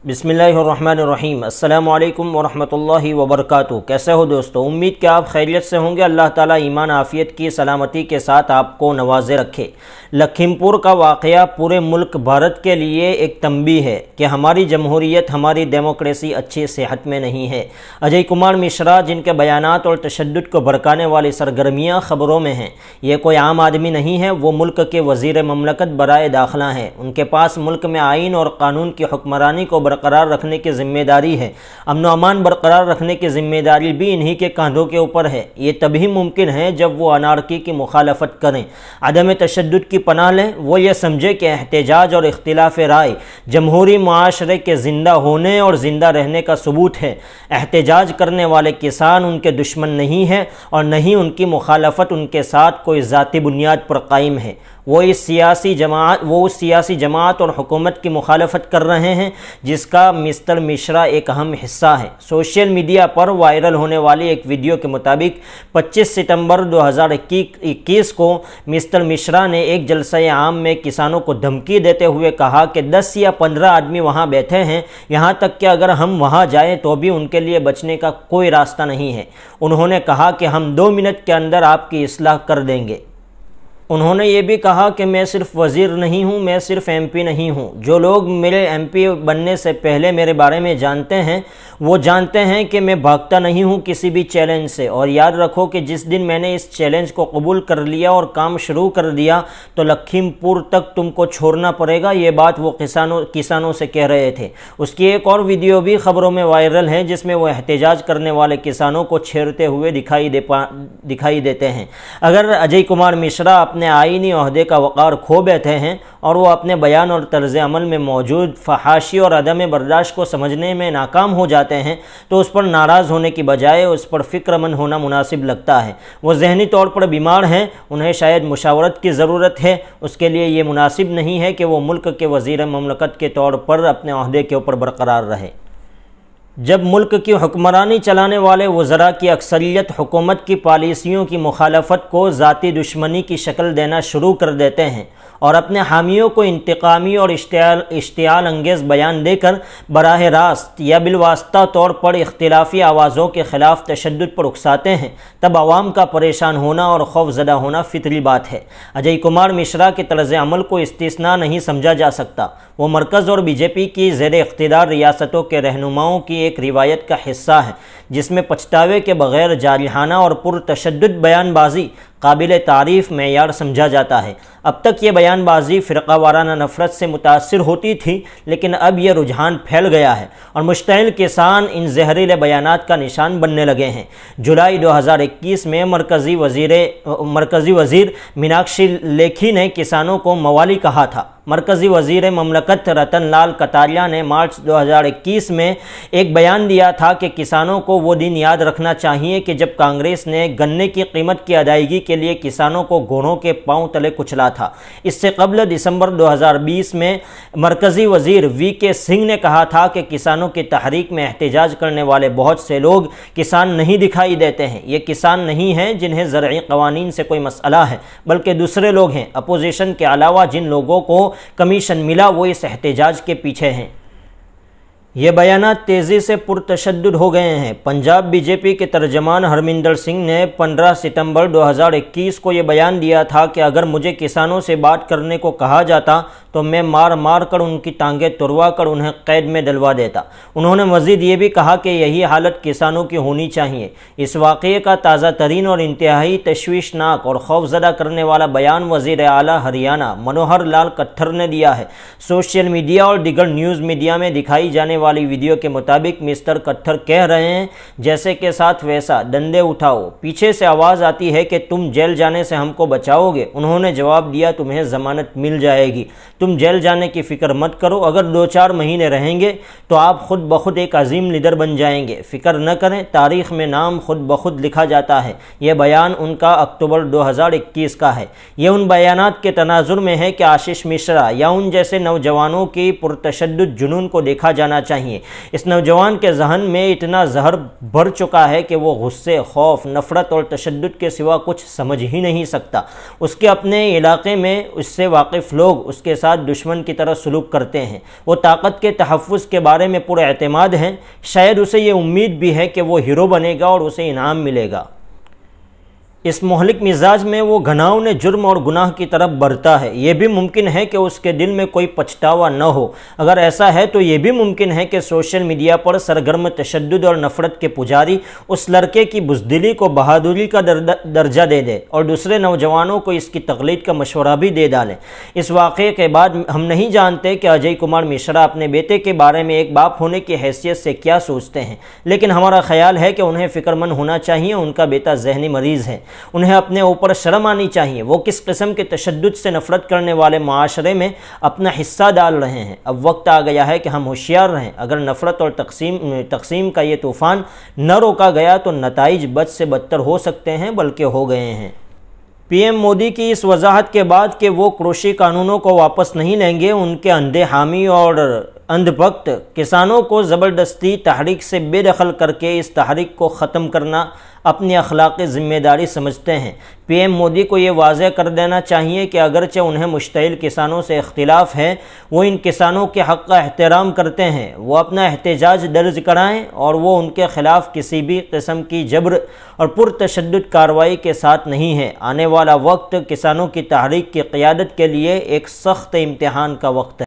بسم اللہ الرحمن الرحیم۔ السلام علیکم ورحمۃ اللہ وبرکاتہ۔ کیسے ہو دوستو؟ امید کہ آپ خیریت سے ہوں گے۔ اللہ تعالیٰ ایمان عافیت کی سلامتی کے ساتھ آپ کو نوازے رکھے۔ لکھیم پور کا واقعہ پورے ملک بھارت کے لیے ایک تنبیہ ہے کہ ہماری جمہوریت، ہماری ڈیموکریسی اچھی صحت میں نہیں ہے۔ اجے کمار مشرا جن کے بیانات اور تشدد کو بھڑکانے والی سرگرمیاں خبروں میں ہیں، یہ کوئی عام آدمی نہیں ہے، وہ ملک کے وزیر مملکت برائے داخلہ ہیں۔ ان کے پاس ملک میں آئین اور قانون کی حکمرانی کو برقرار رکھنے کی ذمہ داری ہے۔ امن و امان برقرار رکھنے کی ذمہ داری بھی انہی کے کاندھوں کے اوپر ہے۔ یہ تبھی ممکن ہے جب وہ انارکی کی مخالفت کریں، عدم تشدد کی پناہ لیں۔ وہ یہ سمجھے کہ احتجاج اور اختلاف رائے جمہوری معاشرے کے زندہ ہونے اور زندہ رہنے کا ثبوت ہے۔ احتجاج کرنے والے کسان ان کے دشمن نہیں ہیں اور نہ ہی ان کی مخالفت ان کے ساتھ کوئی ذاتی بنیاد پر قائم ہے۔ وہ اس سیاسی جماعت اور حکومت کی مخالفت کر رہے ہیں جس کا مسٹر مشرا ایک اہم حصہ ہے۔ سوشل میڈیا پر وائرل ہونے والی ایک ویڈیو کے مطابق 25 ستمبر 2021 کو مسٹر مشرا نے ایک جلسہ عام میں کسانوں کو دھمکی دیتے ہوئے کہا کہ 10 یا 15 آدمی وہاں بیٹھے ہیں، یہاں تک کہ اگر ہم وہاں جائیں تو بھی ان کے لیے بچنے کا کوئی راستہ نہیں ہے۔ انہوں نے کہا کہ ہم 2 منٹ کے اندر آپ کی اصلاح کر دیں گے۔ انہوں نے یہ بھی کہا کہ میں صرف وزیر نہیں ہوں، میں صرف ایم پی نہیں ہوں۔ جو لوگ میرے ایم پی بننے سے پہلے میرے بارے میں جانتے ہیں وہ جانتے ہیں کہ میں بھاگتا نہیں ہوں کسی بھی چیلنج سے۔ اور یاد رکھو کہ جس دن میں نے اس چیلنج کو قبول کر لیا اور کام شروع کر دیا تو لکھیم پور تک تم کو چھوڑنا پڑے گا، یہ بات وہ کسانوں سے کہہ رہے تھے۔ اس کی ایک اور ویڈیو بھی خبروں میں وائرل ہے جس میں وہ احتجاج کرنے والے کسانوں کو چھیڑتے ہوئے دکھائی دیتے ہیں۔ اگر اجے کمار مشرا اپنے آئینی عہدے کا وقار کھو بیٹھے ہیں اور وہ اپنے بیان اور طرز عمل میں موجود فحاشی اور عدم برداشت کو سمجھنے میں ناکام ہو جاتے ہیں تو اس پر ناراض ہونے کی بجائے اس پر فکر مند ہونا مناسب لگتا ہے۔ وہ ذہنی طور پر بیمار ہیں، انہیں شاید مشاورت کی ضرورت ہے۔ اس کے لیے یہ مناسب نہیں ہے کہ وہ ملک کے وزیر مملکت کے طور پر اپنے عہدے کے اوپر برقرار رہے۔ جب ملک کی حکمرانی چلانے والے وزراء کی اکثریت حکومت کی پالیسیوں کی مخالفت کو ذاتی دشمنی کی شکل دینا شروع کر دیتے ہیں اور اپنے حامیوں کو انتقامی اور اشتعال انگیز بیان دے کر براہ راست یا بالواسطہ طور پر اختلافی آوازوں کے خلاف تشدد پر اکساتے ہیں، تب عوام کا پریشان ہونا اور خوف زدہ ہونا فطری بات ہے۔ اجے کمار مشرا کے طرز عمل کو استثناء نہیں سمجھا جا سکتا۔ وہ مرکز اور بی جے پی کی زیر اقتدار ریاستوں کے رہنماؤں کی ایک روایت کا حصہ ہے جس میں پچھتاوے کے بغیر جارحانہ اور پرتشدد بیان بازی قابل تعریف معیار سمجھا جاتا ہے۔ اب تک یہ بیان بازی فرقہ وارانہ نفرت سے متاثر ہوتی تھی، لیکن اب یہ رجحان پھیل گیا ہے اور مشتعل کسان ان زہریلے بیانات کا نشان بننے لگے ہیں۔ جولائی 2021 میں مرکزی وزیر میناکشی لیکھی نے کسانوں کو موالی کہا تھا۔ مرکزی وزیر مملکت رتن لال کٹاریا نے مارچ 2021 میں ایک بیان دیا تھا کہ کسانوں کو وہ دن یاد رکھنا چاہیے کہ جب کانگریس نے گنے کی قیمت کی ادائیگی کے لیے کسانوں کو گھوڑوں کے پاؤں تلے کچلا تھا۔ اس سے قبل دسمبر 2020 میں مرکزی وزیر وی کے سنگھ نے کہا تھا کہ کسانوں کی تحریک میں احتجاج کرنے والے بہت سے لوگ کسان نہیں دکھائی دیتے ہیں۔ یہ کسان نہیں ہیں جنہیں زرعی قوانین سے کوئی مسئلہ ہے، بلکہ دوسرے لوگ ہیں۔ اپوزیشن کے علاوہ جن لوگوں کو کمیشن ملا وہ اس احتجاج کے پیچھے ہیں۔ یہ بیانات تیزی سے پرتشدد ہو گئے ہیں۔ پنجاب بی جے پی کے ترجمان ہرمندر سنگھ نے 15 ستمبر 2021 کو یہ بیان دیا تھا کہ اگر مجھے کسانوں سے بات کرنے کو کہا جاتا تو میں مار کر ان کی ٹانگیں تڑوا کر انہیں قید میں ڈلوا دیتا۔ انہوں نے مزید یہ بھی کہا کہ یہی حالت کسانوں کی ہونی چاہیے۔ اس واقعے کا تازہ ترین اور انتہائی تشویشناک اور خوفزدہ کرنے والا بیان وزیر اعلیٰ ہریانہ منوہر لال کھٹر نے دیا ہے۔ سوشل میڈیا اور دیگر نیوز میڈیا میں دکھائی جانے والی ویڈیو کے مطابق مسٹر کھٹر کہہ رہے ہیں جیسے کہ ساتھ ویسا ڈنڈے اٹھاؤ۔ پیچھے سے آواز آتی ہے کہ تم جیل جانے سے ہم کو بچاؤ گے۔ انہوں نے جواب دیا تمہیں ضمانت مل جائے گی، تم جیل جانے کی فکر مت کرو، اگر 2-4 مہینے رہیں گے تو آپ خود بخود ایک عظیم لیڈر بن جائیں گے، فکر نہ کریں، تاریخ میں نام خود بخود لکھا جاتا ہے۔ یہ بیان ان کا اکتوبر 2021 کا ہے۔ یہ ان بیانات کے تناظر میں ہے کہ آشیش مشرا یا ان جیسے نوجوانوں کی پرتشدد جنون کو دیکھا جانا چاہیے۔ چاہیے۔ اس نوجوان کے ذہن میں اتنا زہر بھر چکا ہے کہ وہ غصے، خوف، نفرت اور تشدد کے سوا کچھ سمجھ ہی نہیں سکتا۔ اس کے اپنے علاقے میں اس سے واقف لوگ اس کے ساتھ دشمن کی طرح سلوک کرتے ہیں۔ وہ طاقت کے تحفظ کے بارے میں پر اعتماد ہیں۔ شاید اسے یہ امید بھی ہے کہ وہ ہیرو بنے گا اور اسے انعام ملے گا۔ اس مہلک مزاج میں وہ گھناؤنے جرم اور گناہ کی طرف بڑھتا ہے۔ یہ بھی ممکن ہے کہ اس کے دل میں کوئی پچھتاوا نہ ہو۔ اگر ایسا ہے تو یہ بھی ممکن ہے کہ سوشل میڈیا پر سرگرم تشدد اور نفرت کے پجاری اس لڑکے کی بزدلی کو بہادری کا درجہ دے دے اور دوسرے نوجوانوں کو اس کی تقلید کا مشورہ بھی دے ڈالیں۔ اس واقعے کے بعد ہم نہیں جانتے کہ اجے کمار مشرا اپنے بیٹے کے بارے میں ایک باپ ہونے کی حیثیت سے کیا سوچتے ہیں، لیکن ہمارا خیال ہے کہ انہیں فکر مند ہونا چاہیے۔ ان کا بیٹا ذہنی مریض ہے، انہیں اپنے اوپر شرم آنی چاہیے۔ وہ کس قسم کے تشدد سے نفرت کرنے والے معاشرے میں اپنا حصہ ڈال رہے ہیں۔ اب وقت آ گیا ہے کہ ہم ہوشیار رہیں۔ اگر نفرت اور تقسیم کا یہ طوفان نہ روکا گیا تو نتائج بد سے بدتر ہو سکتے ہیں، بلکہ ہو گئے ہیں۔ پی ایم مودی کی اس وضاحت کے بعد کہ وہ کرشی قانونوں کو واپس نہیں لیں گے، ان کے اندھے حامی اور اندھ بھکت کسانوں کو زبردستی تحریک سے بے دخل کر کے اس تحریک کو ختم کرنا اپنی اخلاقی ذمہ داری سمجھتے ہیں۔ پی ایم مودی کو یہ واضح کر دینا چاہیے کہ اگرچہ انہیں مشتعل کسانوں سے اختلاف ہے، وہ ان کسانوں کے حق کا احترام کرتے ہیں۔ وہ اپنا احتجاج درج کرائیں اور وہ ان کے خلاف کسی بھی قسم کی جبر اور پرتشدد کارروائی کے ساتھ نہیں ہے۔ آنے والا وقت کسانوں کی تحریک کی قیادت کے لیے ایک سخت امتحان کا وقت ہے۔